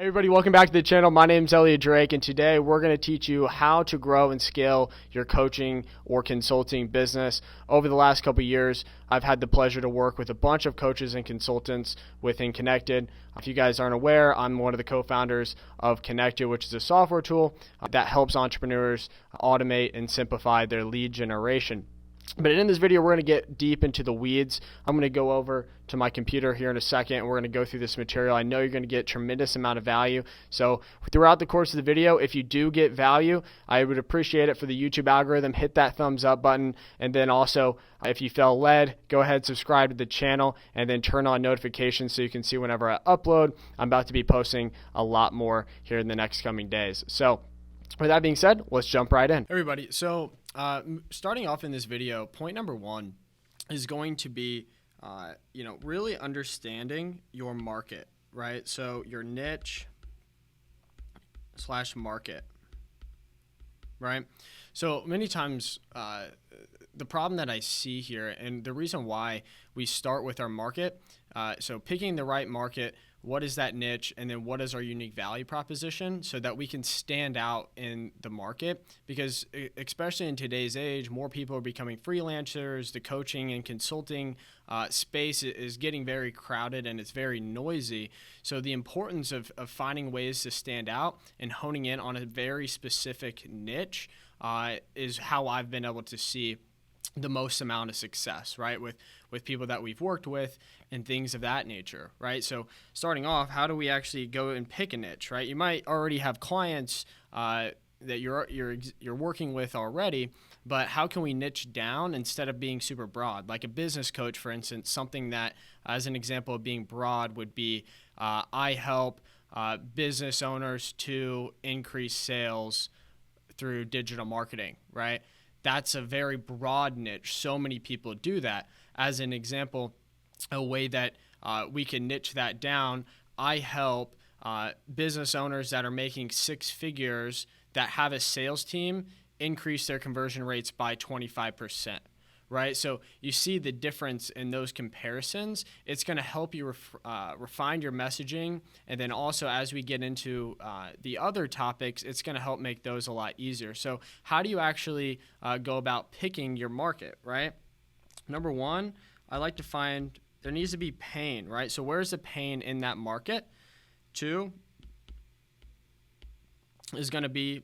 Hey everybody, welcome back to the channel. My name is Elliot Drake, and today we're going to teach you how to grow and scale your coaching or consulting business. Over the last couple of years, I've had the pleasure to work with a bunch of coaches and consultants within Connected. If you guys aren't aware, I'm one of the co-founders of Connected, which is a software tool that helps entrepreneurs automate and simplify their lead generation. But in this video, we're going to get deep into the weeds. I'm going to go over to my computer here in a second, and we're going to go through this material. I know you're going to get a tremendous amount of value. So throughout the course of the video, if you do get value, I would appreciate it for the YouTube algorithm. Hit that thumbs up button. And then also, if you felt led, go ahead and subscribe to the channel and then turn on notifications so you can see whenever I upload. I'm about to be posting a lot more here in the next coming days. So with that being said, let's jump right in. Everybody, so starting off in this video, point number one is going to be, really understanding your market, right? So your niche / market, right? So many times, the problem that I see here, and the reason why we start with our market, so picking the right market, what is that niche, and then what is our unique value proposition so that we can stand out in the market, because especially in today's age, more people are becoming freelancers. The coaching and consulting space is getting very crowded and it's very noisy. So the importance of finding ways to stand out and honing in on a very specific niche is how I've been able to see the most amount of success, right? With people that we've worked with and things of that nature, right? So starting off, how do we actually go and pick a niche, right? You might already have clients that you're working with already, but how can we niche down instead of being super broad? Like a business coach, for instance, something that, as an example of being broad, would be I help business owners to increase sales through digital marketing, right? That's a very broad niche. So many people do that. As an example, a way that we can niche that down, I help business owners that are making six figures that have a sales team increase their conversion rates by 25%, right? So you see the difference in those comparisons. It's going to help you refine your messaging. And then also, as we get into the other topics, it's going to help make those a lot easier. So how do you actually go about picking your market, right? Number one, I like to find there needs to be pain, right? So where's the pain in that market? Two is going to be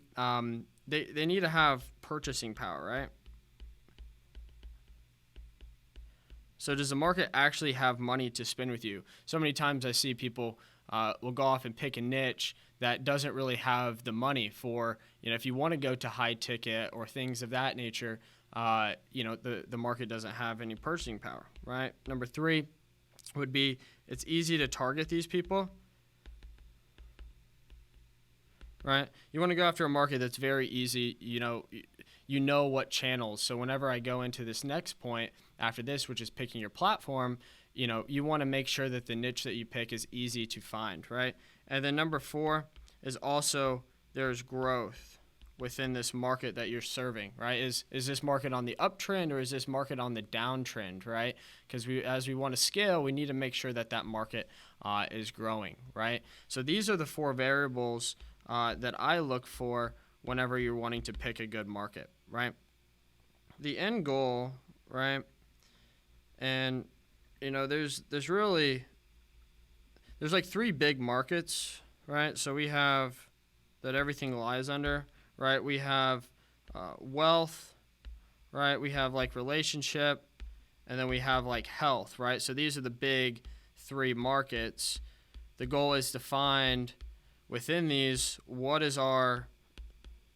they need to have purchasing power, right? So does the market actually have money to spend with you? So many times I see people will go off and pick a niche that doesn't really have the money for, if you want to go to high ticket or things of that nature, the market doesn't have any purchasing power, right? Number three would be it's easy to target these people, right? You want to go after a market that's very easy, you know what channels. So whenever I go into this next point after this, which is picking your platform, you want to make sure that the niche that you pick is easy to find, right? And then number four is also there's growth within this market that you're serving, right? Is this market on the uptrend or is this market on the downtrend, right? Because as we want to scale, we need to make sure that market is growing, right? So these are the four variables that I look for whenever you're wanting to pick a good market, right? The end goal, right? And there's like three big markets, right? So we have that everything lies under, right? We have wealth, right? We have like relationship, and then we have like health, right? So these are the big three markets. The goal is to find within these, what is our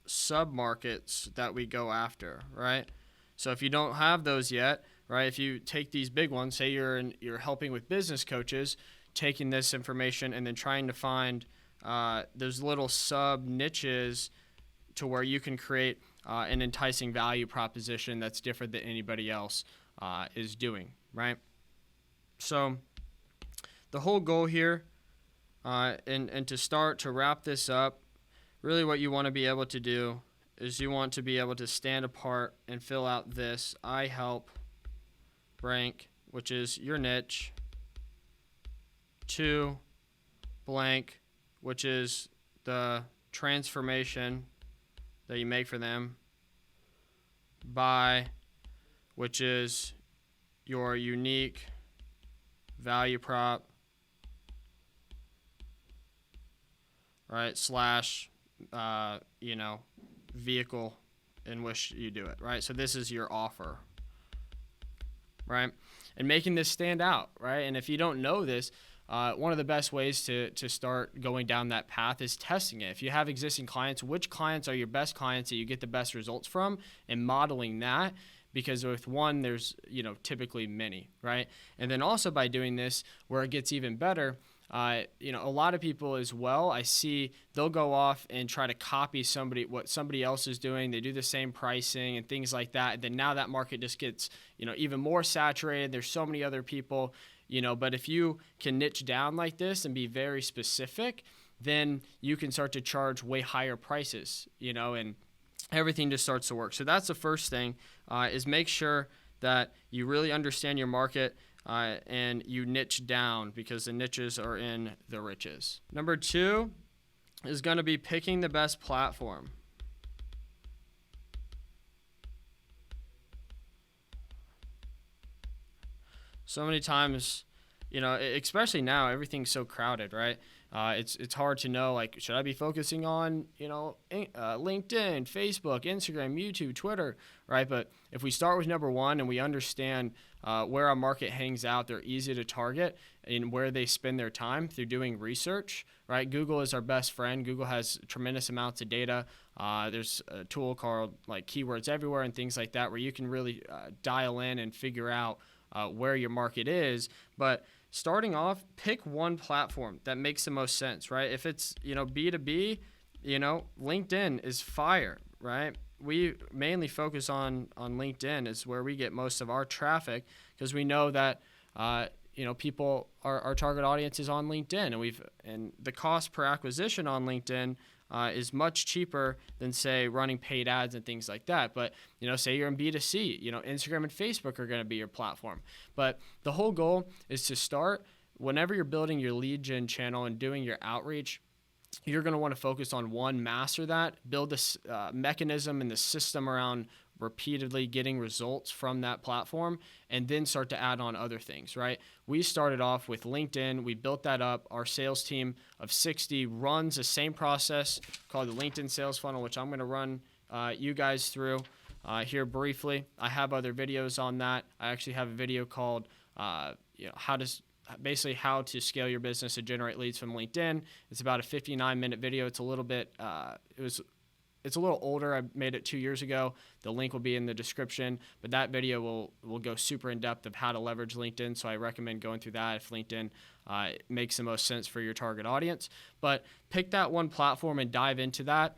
sub-markets that we go after, right? So if you don't have those yet, right, if you take these big ones, say you're helping with business coaches, taking this information and then trying to find those little sub-niches to where you can create an enticing value proposition that's different than anybody else is doing, right? So the whole goal here, and to wrap this up, really what you want to be able to do is you want to be able to stand apart and fill out this I help rank, which is your niche, to blank which is the transformation that you make for them. Buy, which is your unique value prop, right, slash, vehicle in which you do it, right? So this is your offer, right? And making this stand out, right? And if you don't know this, one of the best ways to start going down that path is testing it. If you have existing clients, which clients are your best clients that you get the best results from, and modeling that, because with one, there's, typically many, right? And then also by doing this, where it gets even better, a lot of people as well, I see they'll go off and try to copy what somebody else is doing. They do the same pricing and things like that. And then now that market just gets, even more saturated. There's so many other people, but if you can niche down like this and be very specific, then you can start to charge way higher prices, and everything just starts to work. So that's the first thing, is make sure that you really understand your market, and you niche down, because the niches are in the riches. Number 2 is going to be picking the best platform. So many times, especially now, everything's so crowded, right? It's hard to know, like, should I be focusing on, LinkedIn, Facebook, Instagram, YouTube, Twitter, right? But if we start with number 1 and we understand where our market hangs out, they're easy to target, and where they spend their time through doing research, right? Google is our best friend. Google has tremendous amounts of data. There's a tool called like Keywords Everywhere and things like that, where you can really dial in and figure out where your market is. But starting off, pick one platform that makes the most sense, right? If it's, B2B, LinkedIn is fire, right? We mainly focus on LinkedIn, is where we get most of our traffic, because we know that, people, our target audience is on LinkedIn, and the cost per acquisition on LinkedIn is much cheaper than, say, running paid ads and things like that. But, say you're in B2C, Instagram and Facebook are going to be your platform. But the whole goal is to start, whenever you're building your lead gen channel and doing your outreach, you're going to want to focus on one, master that, build this mechanism and the system around repeatedly getting results from that platform, and then start to add on other things, right? We started off with LinkedIn. We built that up. Our sales team of 60 runs the same process called the LinkedIn sales funnel, which I'm going to run you guys through here briefly. I have other videos on that. I actually have a video called how to scale your business to generate leads from LinkedIn. It's about a 59-minute video. It's a little bit, it's a little older. I made it 2 years ago. The link will be in the description, but that video will go super in depth of how to leverage LinkedIn. So I recommend going through that if LinkedIn makes the most sense for your target audience. But pick that one platform and dive into that.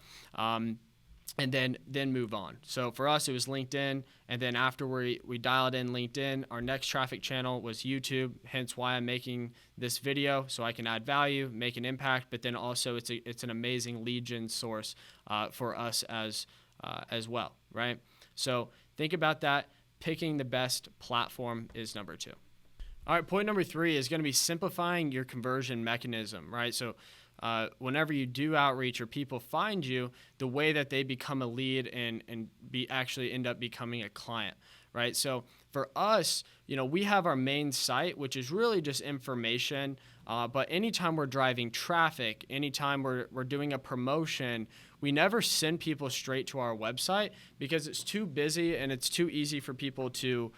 And then move on. So for us, it was LinkedIn. And then after we dialed in LinkedIn, our next traffic channel was YouTube, hence why I'm making this video, so I can add value, make an impact, but then also it's an amazing lead gen source for us as well, right? So think about that. Picking the best platform is number 2. All right, point number 3 is going to be simplifying your conversion mechanism, right? So whenever you do outreach or people find you, the way that they become a lead and actually end up becoming a client, right? So for us, we have our main site, which is really just information. But anytime we're driving traffic, anytime we're doing a promotion, we never send people straight to our website, because it's too busy and it's too easy for people to,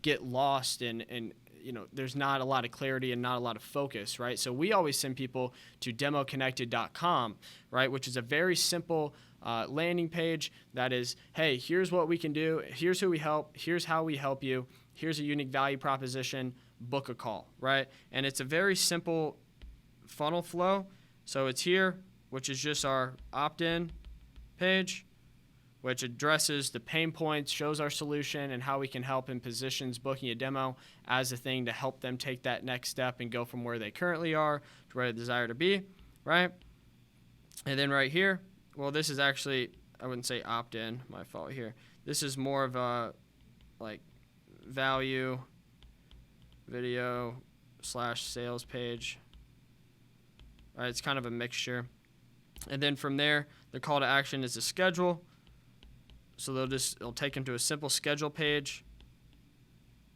get lost and there's not a lot of clarity and not a lot of focus, right? So we always send people to democonnected.com, right, which is a very simple landing page that is, hey, here's what we can do, here's who we help, here's how we help you, here's a unique value proposition, book a call, right? And it's a very simple funnel flow. So it's here, which is just our opt-in page, which addresses the pain points, shows our solution, and how we can help and positions booking a demo as a thing to help them take that next step and go from where they currently are to where they desire to be, right? And then right here, well, this is actually, I wouldn't say opt-in, my fault here. This is more of a value video /sales page. right? It's kind of a mixture. And then from there, the call to action is a schedule. So it'll take them to a simple schedule page.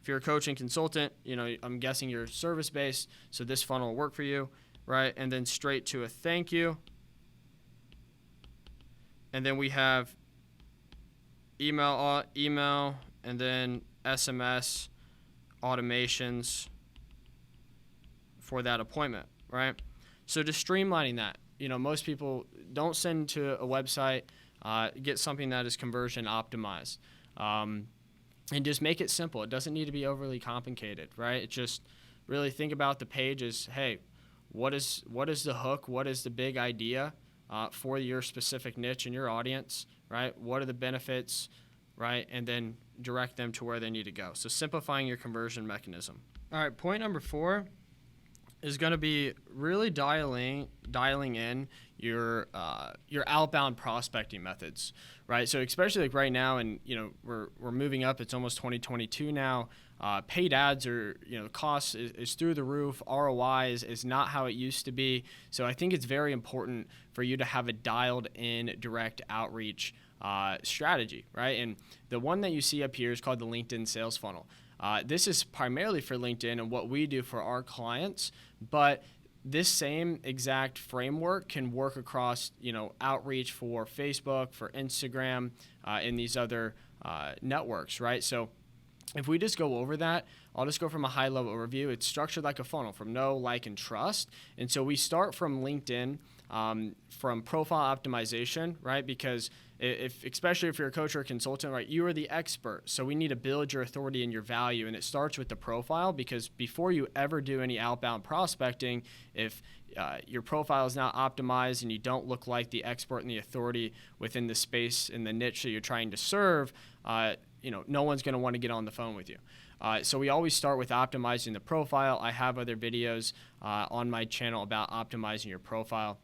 If you're a coach and consultant, I'm guessing you're service-based, so this funnel will work for you, right? And then straight to a thank you. And then we have email, and then SMS automations for that appointment, right? So just streamlining that. Most people don't send to a website, get something that is conversion optimized. And just make it simple. It doesn't need to be overly complicated, right? It just really think about the page as, hey, what is the hook? What is the big idea for your specific niche and your audience, right? What are the benefits, right? And then direct them to where they need to go. So simplifying your conversion mechanism. All right, point number 4 is going to be really dialing in your outbound prospecting methods, right? So especially like right now, and we're moving up. It's almost 2022 now. Paid ads are the cost is through the roof. ROI is not how it used to be. So I think it's very important for you to have a dialed in direct outreach strategy, right? And the one that you see up here is called the LinkedIn sales funnel. This is primarily for LinkedIn and what we do for our clients, but this same exact framework can work across, outreach for Facebook, for Instagram, and these other networks, right? So if we just go over that, I'll just go from a high-level overview. It's structured like a funnel from know, like, and trust. And so we start from LinkedIn, from profile optimization, right? Because especially if you're a coach or a consultant, right, you are the expert. So we need to build your authority and your value. And it starts with the profile, because before you ever do any outbound prospecting, if your profile is not optimized and you don't look like the expert and the authority within the space and the niche that you're trying to serve, no one's going to want to get on the phone with you. So we always start with optimizing the profile. I have other videos on my channel about optimizing your profile.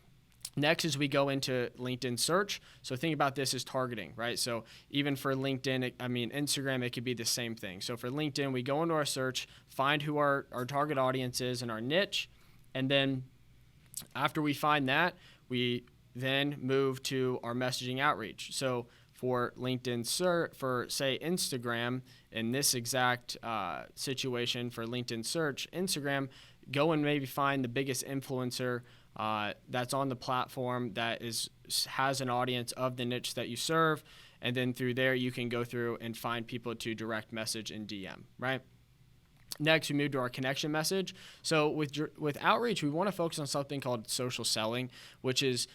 Next is we go into LinkedIn search. So think about this as targeting, right? So even for LinkedIn, Instagram, it could be the same thing. So for LinkedIn, we go into our search, find who our target audience is and our niche. And then after we find that, we then move to our messaging outreach. So for LinkedIn search, for say Instagram, in this exact situation for LinkedIn search, Instagram, go and maybe find the biggest influencer that's on the platform that has an audience of the niche that you serve, and then through there you can go through and find people to direct message and DM, right? Next, we move to our connection message. So with outreach, we want to focus on something called social selling, which is,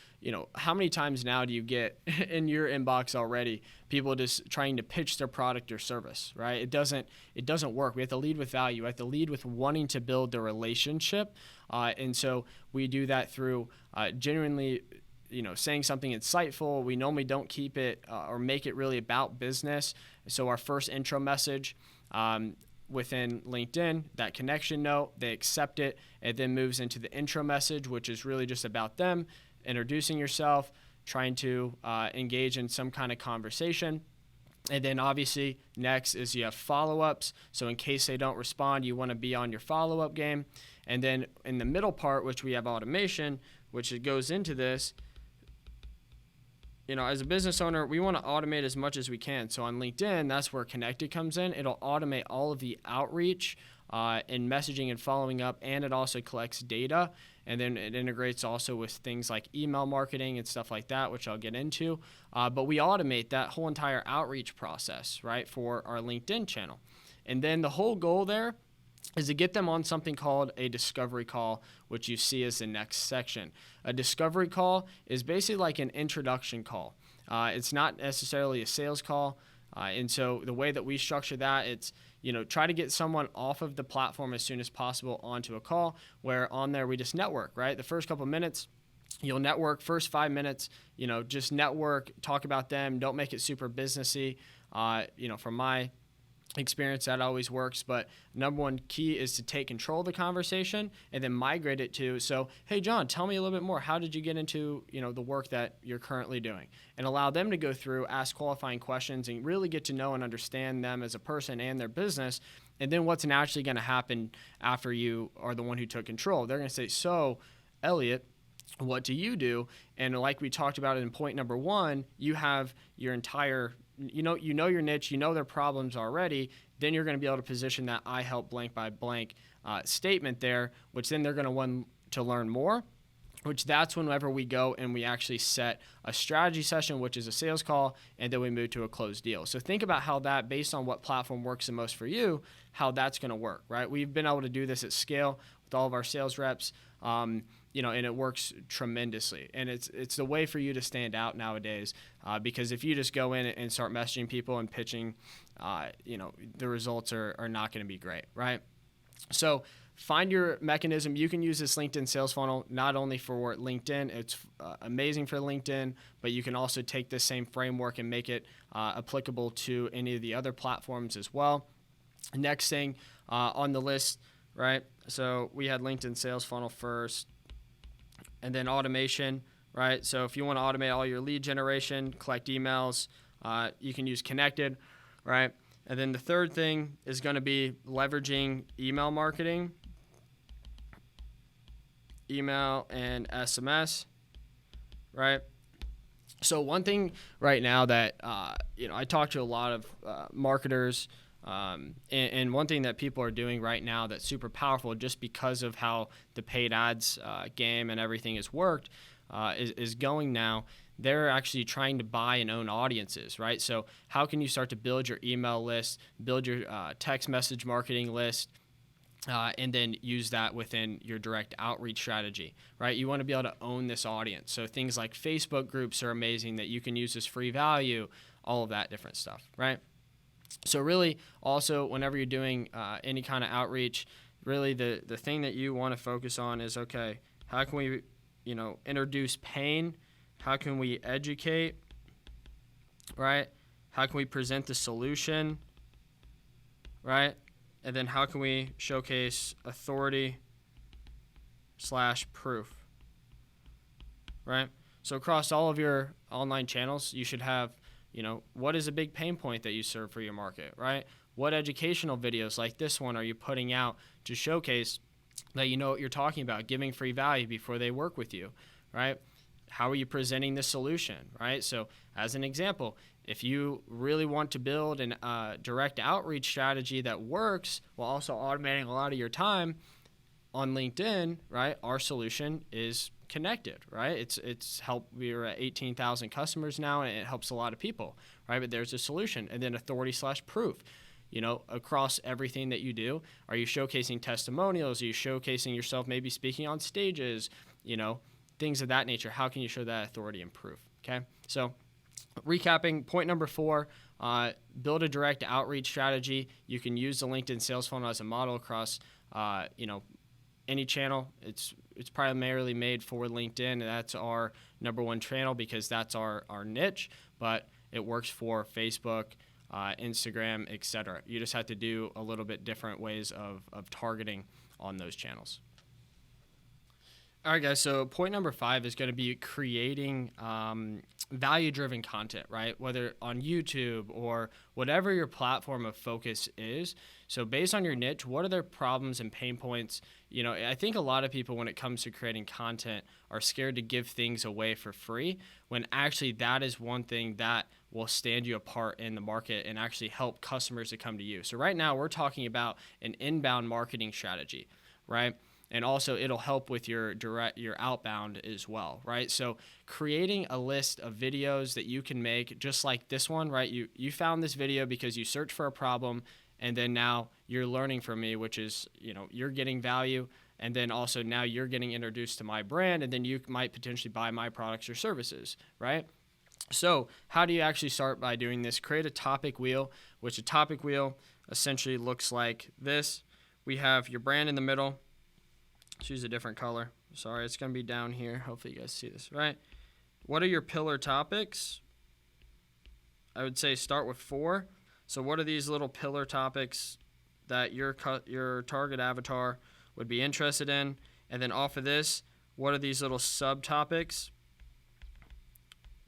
how many times now do you get in your inbox already people just trying to pitch their product or service, right? It doesn't work. We have to lead with value. We have to lead with wanting to build the relationship. And so we do that through genuinely, saying something insightful. We normally don't keep it or make it really about business. So our first intro message, within LinkedIn, that connection note, they accept it. It then moves into the intro message, which is really just about them, introducing yourself, trying to engage in some kind of conversation. And then obviously next is you have follow-ups. So in case they don't respond, you want to be on your follow-up game. And then in the middle part, which we have automation, which it goes into this, as a business owner, we want to automate as much as we can. So on LinkedIn, that's where Connected comes in. It'll automate all of the outreach and messaging and following up, and it also collects data. And then it integrates also with things like email marketing and stuff like that, which I'll get into. But we automate that whole entire outreach process, right, for our LinkedIn channel. And then the whole goal there is to get them on something called a discovery call, which you see as the next section. A discovery call is basically like an introduction call. It's not necessarily a sales call. And so the way that we structure that, it's, try to get someone off of the platform as soon as possible onto a call, where on there we just network, right? The first couple minutes, you'll network. First 5 minutes, just network, talk about them. Don't make it super businessy. From my experience, that always works. But number one key is to take control of the conversation and then migrate it to, so, hey, John, tell me a little bit more. How did you get into, the work that you're currently doing? And allow them to go through, ask qualifying questions, and really get to know and understand them as a person and their business. And then what's naturally going to happen after you are the one who took control? They're going to say, so, Elliot, what do you do? And like we talked about in point number 1, you have your entire, you know your niche, you know their problems already. Then you're going to be able to position that I help blank by blank statement there, which then they're going to want to learn more, which that's whenever we go and we actually set a strategy session, which is a sales call, and then we move to a closed deal. So think about how that, based on what platform works the most for you, how that's going to work, right? We've been able to do this at scale with all of our sales reps, and it works tremendously. And it's the way for you to stand out nowadays, because if you just go in and start messaging people and pitching, the results are not going to be great, right? So find your mechanism. You can use this LinkedIn sales funnel not only for LinkedIn, it's amazing for LinkedIn, but you can also take this same framework and make it applicable to any of the other platforms as well. Next thing on the list, right? So we had LinkedIn sales funnel first, and then automation, right? So if you want to automate all your lead generation, collect emails, you can use Connected, right? And then the third thing is going to be leveraging email marketing, email and SMS, right? So one thing right now that, I talk to a lot of marketers, and one thing that people are doing right now that's super powerful, just because of how the paid ads game and everything has worked, is going now. They're actually trying to buy and own audiences, right? So how can you start to build your email list, build your text message marketing list, and then use that within your direct outreach strategy, right? You want to be able to own this audience. So things like Facebook groups are amazing that you can use as free value, all of that different stuff, right? So really, also, whenever you're doing any kind of outreach, really the thing that you want to focus on is, okay, how can we, introduce pain? How can we educate, right? How can we present the solution, right? And then how can we showcase authority / proof, right? So across all of your online channels, you should have, what is a big pain point that you serve for your market, right? What educational videos like this one are you putting out to showcase that you know what you're talking about, giving free value before they work with you, right? How are you presenting the solution, right? So as an example, if you really want to build a direct outreach strategy that works while also automating a lot of your time on LinkedIn, right? Our solution is Connected, right? It's helped. We're at 18,000 customers now, and it helps a lot of people, right? But there's a solution, and then authority / proof. Across everything that you do, are you showcasing testimonials? Are you showcasing yourself maybe speaking on stages? Things of that nature. How can you show that authority and proof? Okay, so recapping, point number 4, build a direct outreach strategy. You can use the LinkedIn sales funnel as a model across, any channel. It's primarily made for LinkedIn, and that's our number 1 channel because that's our niche, but it works for Facebook, Instagram, etc. You just have to do a little bit different ways of targeting on those channels. All right, guys, so point number 5 is going to be creating value-driven content, right? Whether on YouTube or whatever your platform of focus is. So based on your niche, what are their problems and pain points? I think a lot of people, when it comes to creating content, are scared to give things away for free, when actually that is one thing that will stand you apart in the market and actually help customers to come to you. So right now we're talking about an inbound marketing strategy, right? And also it'll help with your outbound as well, right? So creating a list of videos that you can make, just like this one, right? You found this video because you searched for a problem, and then now you're learning from me, which is, you're getting value, and then also now you're getting introduced to my brand, and then you might potentially buy my products or services, right? So how do you actually start by doing this? Create a topic wheel, which a topic wheel essentially looks like this. We have your brand in the middle. Let's use a different color. Sorry, it's going to be down here. Hopefully you guys see this, right? What are your pillar topics? I would say start with 4. So what are these little pillar topics that your target avatar would be interested in? And then off of this, what are these little subtopics,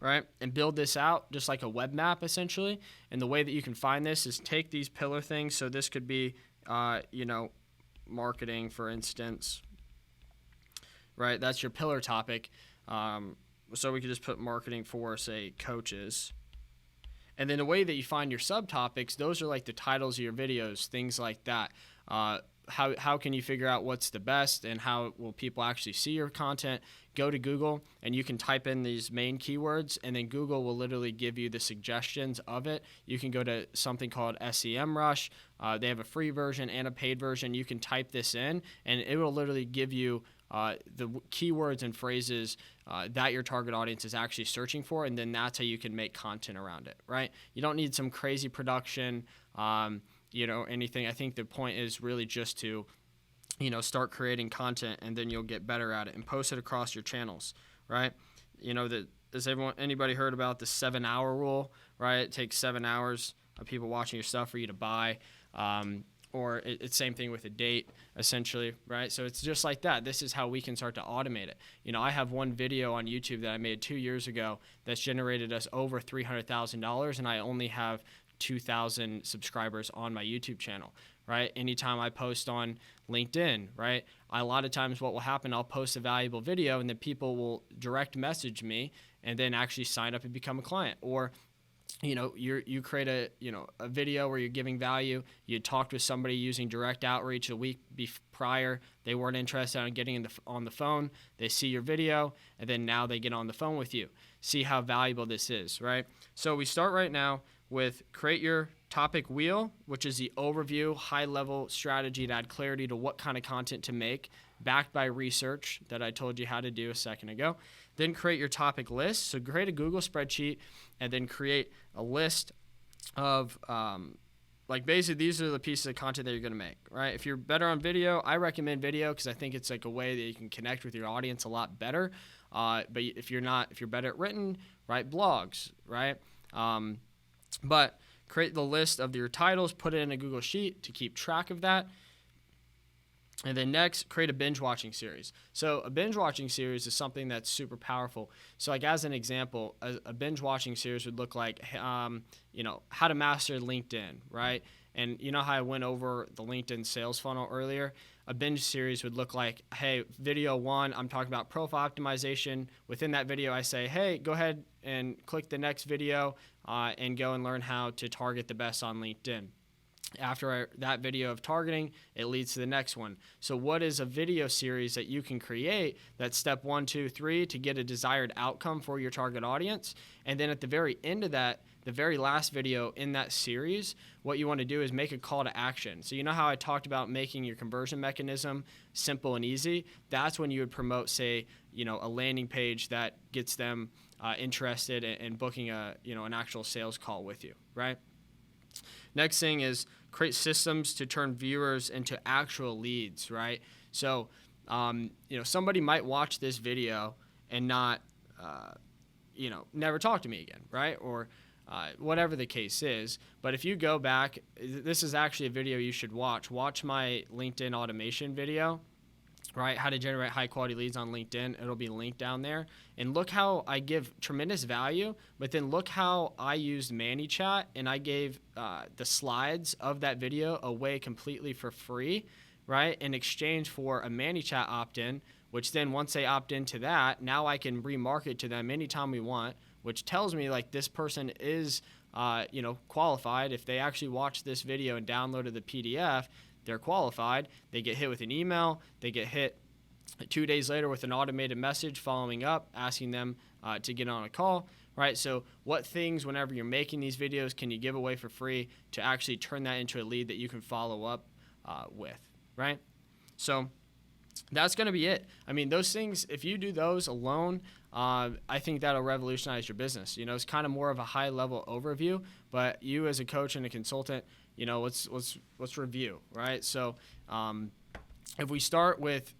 right? And build this out just like a web map, essentially. And the way that you can find this is take these pillar things. So this could be, marketing, for instance. right? That's your pillar topic. So we could just put marketing for, say, coaches. And then the way that you find your subtopics, those are like the titles of your videos, things like that. How can you figure out what's the best and how will people actually see your content? Go to Google and you can type in these main keywords, and then Google will literally give you the suggestions of it. You can go to something called SEMrush. They have a free version and a paid version. You can type this in and it will literally give you the keywords and phrases that your target audience is actually searching for, and then that's how you can make content around it, right? You don't need some crazy production, anything. I think the point is really just to, start creating content, and then you'll get better at it and post it across your channels, right? Has anybody heard about the 7-hour rule, right? It takes 7 hours of people watching your stuff for you to buy. Or it's same thing with a date, essentially, right? So it's just like that. This is how we can start to automate it. I have one video on YouTube that I made 2 years ago that's generated us over $300,000, and I only have 2,000 subscribers on my YouTube channel, right? Anytime I post on LinkedIn, right? A lot of times what will happen, I'll post a valuable video and then people will direct message me and then actually sign up and become a client. Or you create a video where you're giving value. You talked with somebody using direct outreach a week prior. They weren't interested in getting on the phone. They see your video, and then now they get on the phone with you. See how valuable this is, right? So we start right now with create your topic wheel, which is the overview, high-level strategy to add clarity to what kind of content to make, backed by research that I told you how to do a second ago. Then create your topic list. So create a Google spreadsheet and then create a list of, basically these are the pieces of content that you're going to make, right? If you're better on video, I recommend video because I think it's like a way that you can connect with your audience a lot better. But if you're better at written, write blogs, right? But create the list of your titles, put it in a Google Sheet to keep track of that. And then next, create a binge watching series. So a binge watching series is something that's super powerful. So like as an example, a binge watching series would look like, how to master LinkedIn, right? And you know how I went over the LinkedIn sales funnel earlier? A binge series would look like, hey, video 1, I'm talking about profile optimization. Within that video, I say, hey, go ahead and click the next video and go and learn how to target the best on LinkedIn. After that video of targeting, it leads to the next one. So what is a video series that you can create that's step 1, 2, 3 to get a desired outcome for your target audience? And then at the very end of that, the very last video in that series, what you want to do is make a call to action. So you know how I talked about making your conversion mechanism simple and easy? That's when you would promote, say, a landing page that gets them interested in booking an actual sales call with you, right? Next thing is create systems to turn viewers into actual leads, right? So, somebody might watch this video and not, never talk to me again, right? Or whatever the case is. But if you go back, this is actually a video you should watch. Watch my LinkedIn automation video, right? How to generate high quality leads on LinkedIn. It'll be linked down there. And look how I give tremendous value, but then look how I used ManyChat and I gave the slides of that video away completely for free, right? In exchange for a ManyChat opt-in, which then once they opt into that, now I can remarket to them anytime we want, which tells me like this person is, qualified. If they actually watched this video and downloaded the PDF, they're qualified. They get hit with an email. They get hit 2 days later with an automated message following up, asking them to get on a call, right? So what things, whenever you're making these videos, can you give away for free to actually turn that into a lead that you can follow up with, right? So that's going to be it. I mean, those things, if you do those alone, I think that'll revolutionize your business. It's kind of more of a high-level overview, but you as a coach and a consultant, let's review, right? So if we start with,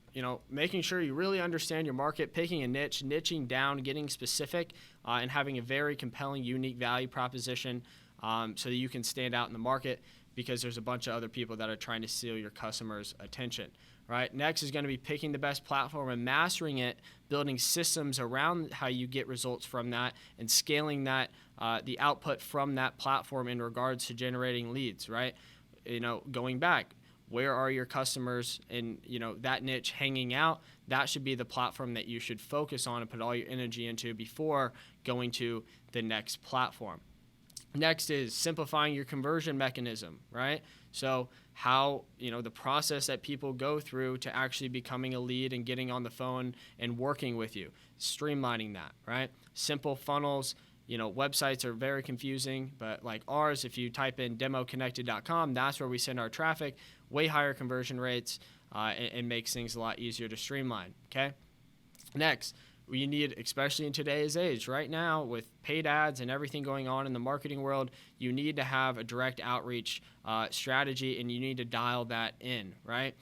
making sure you really understand your market, picking a niche, niching down, getting specific, and having a very compelling, unique value proposition so that you can stand out in the market because there's a bunch of other people that are trying to steal your customers' attention, right? Next is going to be picking the best platform and mastering it, building systems around how you get results from that, and scaling that, the output from that platform in regards to generating leads, right? Going back, where are your customers in, that niche hanging out. That should be the platform that you should focus on and put all your energy into before going to the next platform. Next is simplifying your conversion mechanism, right? So how, the process that people go through to actually becoming a lead and getting on the phone and working with you, streamlining that, right? Simple funnels. Websites are very confusing, but like ours, if you type in democonnected.com, that's where we send our traffic, way higher conversion rates, and makes things a lot easier to streamline, okay? Next, you need, especially in today's age, right now with paid ads and everything going on in the marketing world, you need to have a direct outreach strategy, and you need to dial that in, right?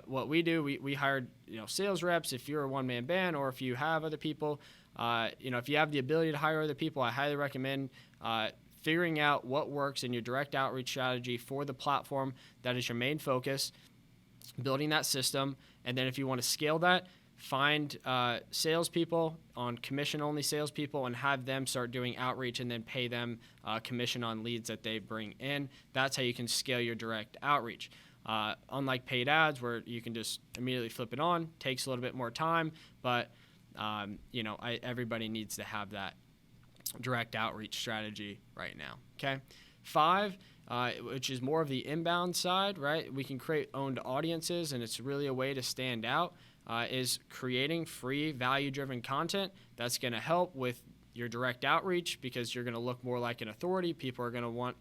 What we do, we hired sales reps. If you're a one-man band or if you have other people, if you have the ability to hire other people, I highly recommend figuring out what works in your direct outreach strategy for the platform that is your main focus, building that system, and then if you want to scale that, find salespeople on commission-only salespeople and have them start doing outreach and then pay them commission on leads that they bring in. That's how you can scale your direct outreach. Unlike paid ads where you can just immediately flip it on, takes a little bit more time, but everybody needs to have that direct outreach strategy right now. Okay. 5, which is more of the inbound side, right? We can create owned audiences, and it's really a way to stand out, is creating free value-driven content that's going to help with your direct outreach because you're going to look more like an authority. People are going to want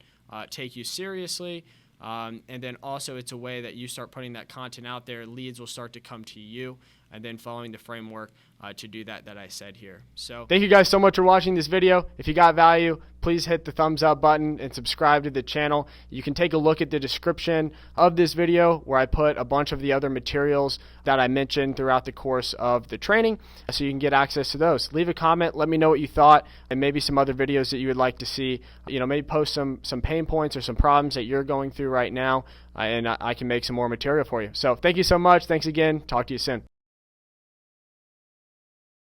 take you seriously. And then also it's a way that you start putting that content out there, leads will start to come to you, and then following the framework to do that I said here. So thank you guys so much for watching this video. If you got value, please hit the thumbs up button and subscribe to the channel. You can take a look at the description of this video where I put a bunch of the other materials that I mentioned throughout the course of the training, so you can get access to those. Leave a comment, let me know what you thought, and maybe some other videos that you would like to see. Maybe post some pain points or some problems that you're going through right now, and I can make some more material for you. So thank you so much. Thanks again. Talk to you soon.